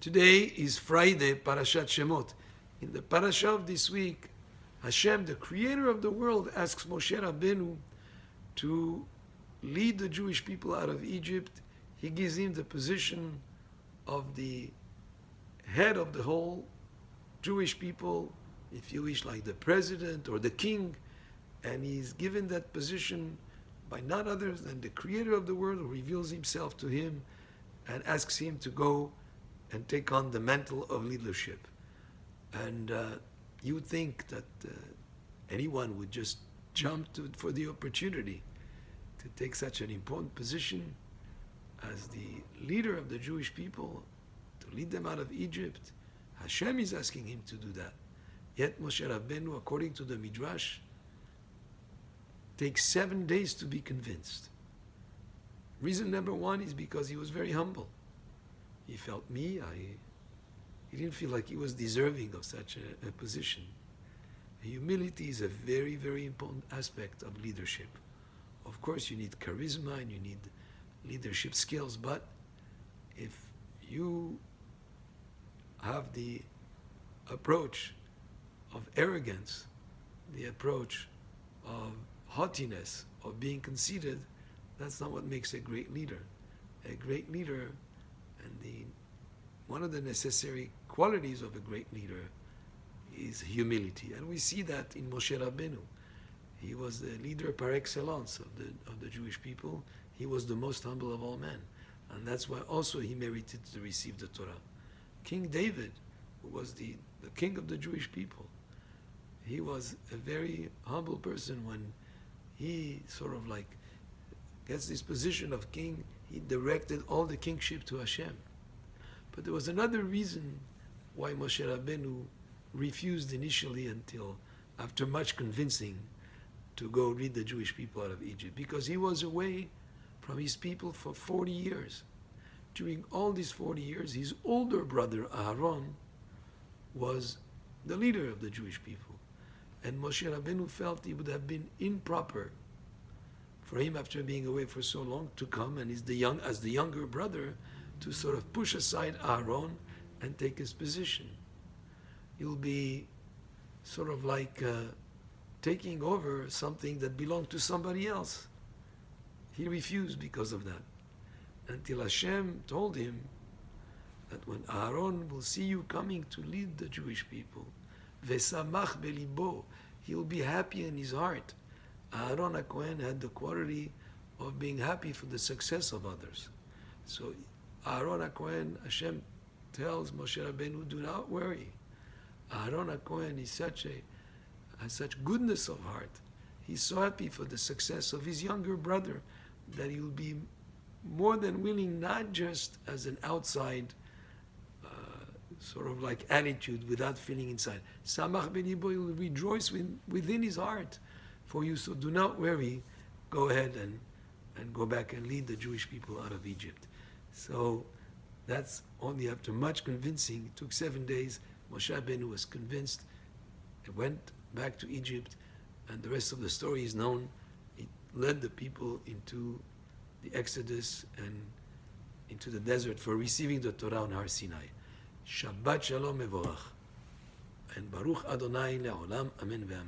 Today is Friday, Parashat Shemot. In the parasha of this week, Hashem, the creator of the world, asks Moshe Rabbeinu to lead the Jewish people out of Egypt. He gives him the position of the head of the whole Jewish people, if you wish, like the president or the king, and he's given that position by none other than the creator of the world, who reveals himself to him and asks him to go and take on the mantle of leadership. And you would think that anyone would just jump for the opportunity to take such an important position as the leader of the Jewish people, to lead them out of Egypt. Hashem is asking him to do that. Yet Moshe Rabbeinu, according to the Midrash, takes 7 days to be convinced. Reason number one is because he was very humble. He felt he didn't feel like he was deserving of such a position. Humility is a very, very important aspect of leadership. Of course, you need charisma and you need leadership skills, but if you have the approach of arrogance, the approach of haughtiness, of being conceited, that's not what makes a great leader. A great leader, and one of the necessary qualities of a great leader is humility. And we see that in Moshe Rabbeinu. He was the leader par excellence of the Jewish people. He was the most humble of all men. And that's why also he merited to receive the Torah. King David, who was the king of the Jewish people, he was a very humble person. When he sort of like gets this position of king, he directed all the kingship to Hashem. But there was another reason why Moshe Rabbeinu refused initially, until after much convincing, to go lead the Jewish people out of Egypt. Because he was away from his people for 40 years. During all these 40 years, his older brother Aaron was the leader of the Jewish people. And Moshe Rabbeinu felt it would have been improper for him, after being away for so long, to come and as the younger brother, to sort of push aside Aaron and take his position. You'll be sort of like taking over something that belonged to somebody else. He refused because of that, until Hashem told him that when Aaron will see you coming to lead the Jewish people, Vesamach belibo, he'll be happy in his heart. Aaron HaKohen had the quality of being happy for the success of others. So Aaron HaKohen, Hashem tells Moshe Rabbeinu, do not worry. Aaron HaKohen has such goodness of heart. He's so happy for the success of his younger brother that he will be more than willing, not just as an outside sort of like attitude without feeling inside. Samach benibo, he will rejoice within his heart for you. So do not worry. Go ahead and go back and lead the Jewish people out of Egypt. So that's only after much convincing. It took 7 days. Moshe Rabbeinu was convinced. He went back to Egypt, and the rest of the story is known. He led the people into the Exodus and into the desert for receiving the Torah on Har Sinai. Shabbat Shalom Mevorach. And Baruch Adonai Le'olam. Amen ve'amen.